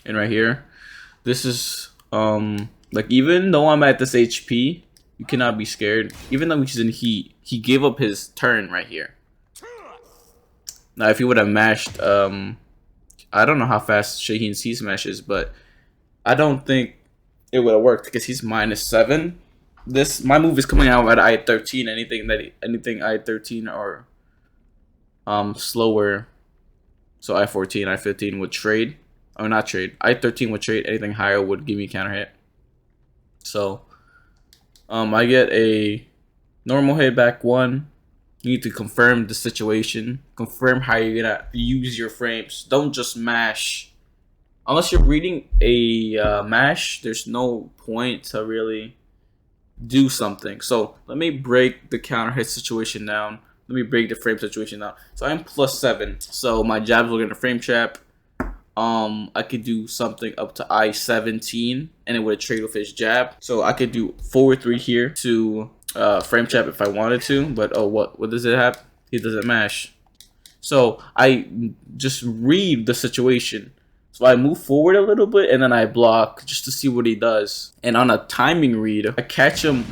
and right here. This is like, even though I'm at this HP, you cannot be scared. Even though he's in heat, he gave up his turn right here. Now if he would have mashed, I don't know how fast Shaheen's C smash is, but I don't think it would have worked because he's -7. My move is coming out at I-13. Anything I-13 or slower, so I-14, I-15 would trade, or not trade. I-13 would trade. Anything higher would give me counter hit. So I get a normal hit back 1. You need to confirm the situation, confirm how you're gonna use your frames. Don't just mash. Unless you're reading a mash, there's no point to really do something. So let me break the counter hit situation down. Let me break the frame situation down. So I'm +7. So my jabs will get a frame trap. I could do something up to I-17, and it would trade with his jab. So I could do forward 3 here to frame trap if I wanted to. But oh, what does it have? He doesn't mash. So I just read the situation. So I move forward a little bit and then I block just to see what he does. And on a timing read, I catch him.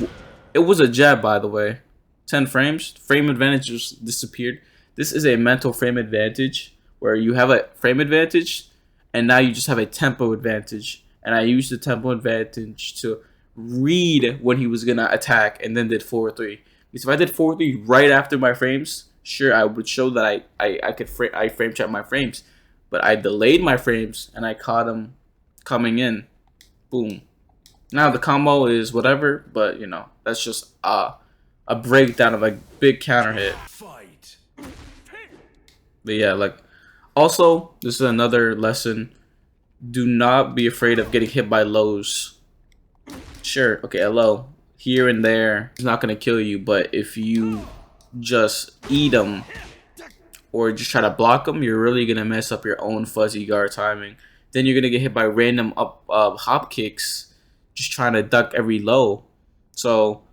It was a jab, by the way. 10 frames. Frame advantage just disappeared. This is a mental frame advantage where you have a frame advantage and now you just have a tempo advantage. And I used the tempo advantage to read when he was going to attack and then did forward 3. Because if I did forward 3 right after my frames, sure, I would show that I could frame trap my frames. But I delayed my frames and I caught him coming in. Boom. Now the combo is whatever, but you know, that's just a breakdown of a big counter hit. But yeah, like, also, this is another lesson. Do not be afraid of getting hit by lows. Sure, okay, a low here and there is not gonna kill you, but if you just eat them or just try to block them, you're really gonna mess up your own fuzzy guard timing. Then you're gonna get hit by random hop kicks, just trying to duck every low. So,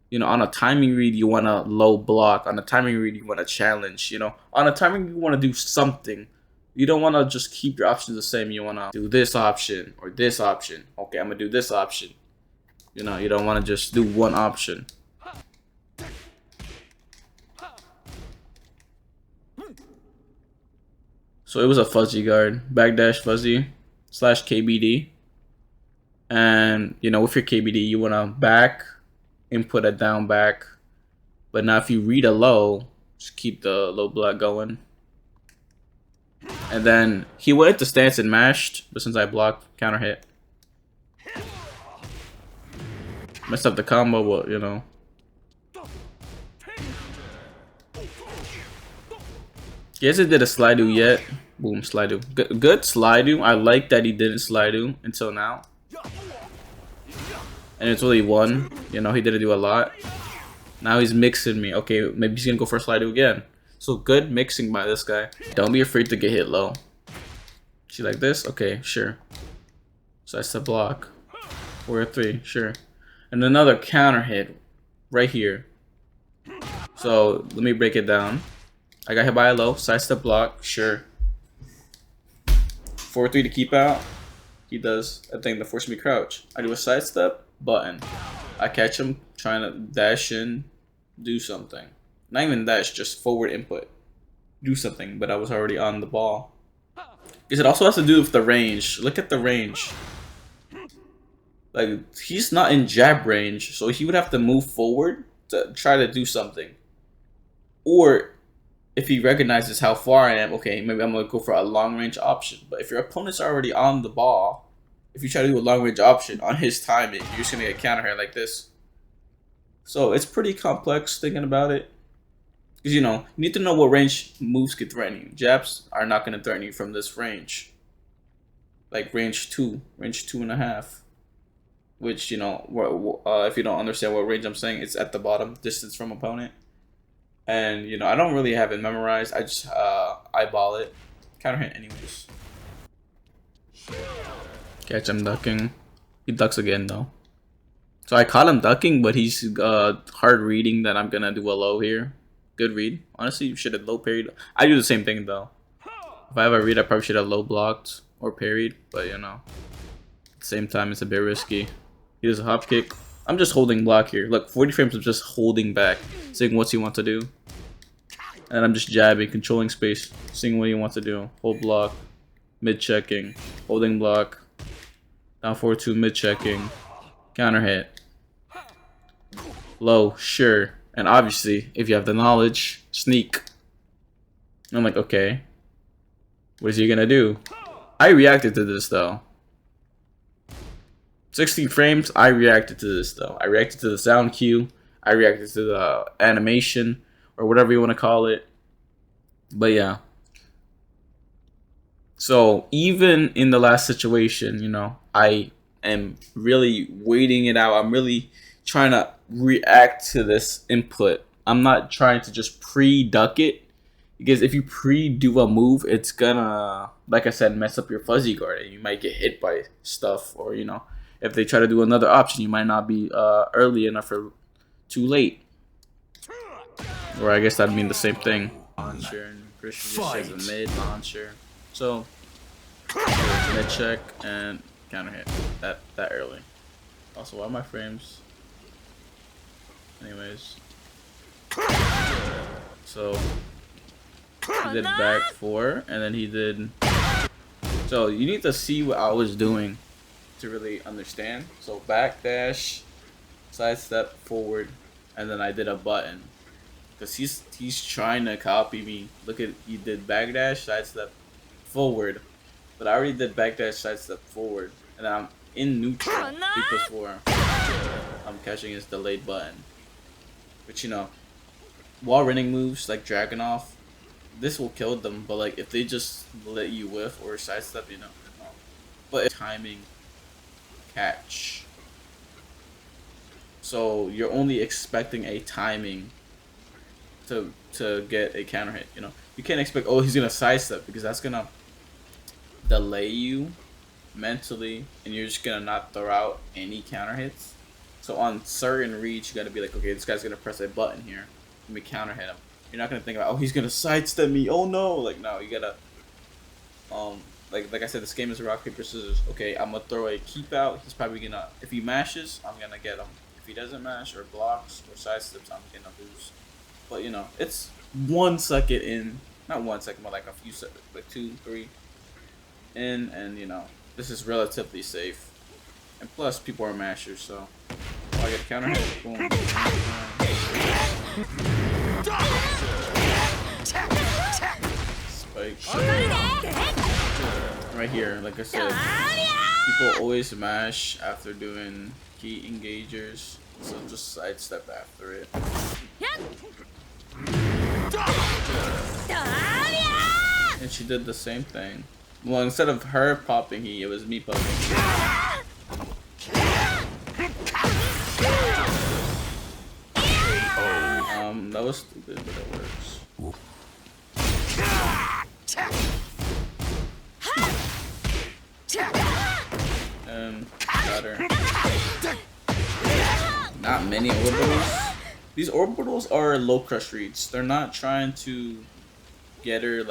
you know, on a timing read, you want a low block. On a timing read, you want a challenge. You know, on a timing, you want to do something. You don't want to just keep your options the same. You want to do this option or this option. Okay, I'm gonna do this option. You know, you don't want to just do one option. So it was a fuzzy guard, backdash fuzzy / KBD. And, you know, with your KBD, you want to back, input a down back. But now if you read a low, just keep the low block going. And then he went into stance and mashed, but since I blocked, counter hit. Messed up the combo, but, you know. He hasn't did a slide do yet. Boom, slide do. Good slide do. I like that he didn't slide do until now. And it's really one. You know, he didn't do a lot. Now he's mixing me. Okay, maybe he's gonna go for a slide do again. So good mixing by this guy. Don't be afraid to get hit low. See, like this? Okay, sure. So that's the block. 4-3, sure. And another counter hit right here. So let me break it down. I got hit by a low, sidestep block, sure. 4-3 to keep out. He does a thing to force me crouch. I do a sidestep, button. I catch him trying to dash in, do something. Not even dash, just forward input. Do something, but I was already on the ball. Because it also has to do with the range. Look at the range. Like, he's not in jab range, so he would have to move forward to try to do something. Or if he recognizes how far I am, okay, maybe I'm going to go for a long range option. But if your opponent's already on the ball, if you try to do a long range option on his timing, you're just going to get counter hit like this. So it's pretty complex thinking about it. Because, you know, you need to know what range moves could threaten you. Jabs are not going to threaten you from this range. Like range 2, range 2.5. Which, you know, if you don't understand what range I'm saying, it's at the bottom, distance from opponent. And, you know, I don't really have it memorized. I just eyeball it. Counter hit anyways. Catch him ducking. He ducks again, though. So I caught him ducking, but he's hard reading that I'm going to do a low here. Good read. Honestly, you should have low parried. I do the same thing, though. If I have a read, I probably should have low blocked. or parried, but you know, at the same time it's a bit risky. He does a hop kick. I'm just holding block here. Look, 40 frames of just holding back, seeing what he wants to do. And I'm just jabbing, controlling space, seeing what he wants to do. Hold block, mid checking, holding block, down 4-2, mid checking, counter hit. Low, sure. And obviously, if you have the knowledge, sneak. And I'm like, okay. What is he gonna do? I reacted to this though. 16 frames, I reacted to this though. I reacted to the sound cue. I reacted to the animation, or whatever you want to call it. But yeah. So even in the last situation, you know, I am really waiting it out. I'm really trying to react to this input. I'm not trying to just pre-duck it, because if you pre-do a move, it's gonna, like I said, mess up your fuzzy guard, and you might get hit by stuff, or you know, if they try to do another option, you might not be early enough or too late. Or I guess that'd mean the same thing. Launcher, and Christian just says a mid launcher. So mid check and counter hit that early. Also, why are my frames? Anyways, so he did back 4, and then he did. So you need to see what I was doing to really understand. So back dash, sidestep, forward, and then I did a button. Because he's trying to copy me. Look at, he did backdash, sidestep, forward. But I already did backdash, sidestep, forward. And then I'm in neutral, B+4. I'm catching his delayed button. But you know, wall running moves like Dragunov, this will kill them. But like if they just let you whiff or sidestep, you know. But it's timing catch. So you're only expecting a timing to get a counter hit, you know. You can't expect, oh, he's gonna sidestep, because that's gonna delay you mentally, and you're just gonna not throw out any counter hits. So on certain reads, you gotta be like, okay, this guy's gonna press a button here, let me counter hit him. You're not gonna think about, oh, he's gonna sidestep me, oh no. Like, no, you gotta like I said, this game is rock paper scissors. Okay, I'm gonna throw a keep out, he's probably gonna, if he mashes, I'm gonna get him. If he doesn't mash or blocks or sidesteps, I'm gonna lose. But you know, it's 1 second in, not 1 second, but like a few seconds, like 2, 3 in, and you know, this is relatively safe. And plus, people are mashers, so I get counter hit, boom. Spike. Right here, like I said, people always mash after doing key engagers, so just sidestep after it. And she did the same thing. Well, instead of her popping it was me popping. That was stupid, but it works. Got her. Not many orbitals. These orbitals are low crush reads. They're not trying to get her like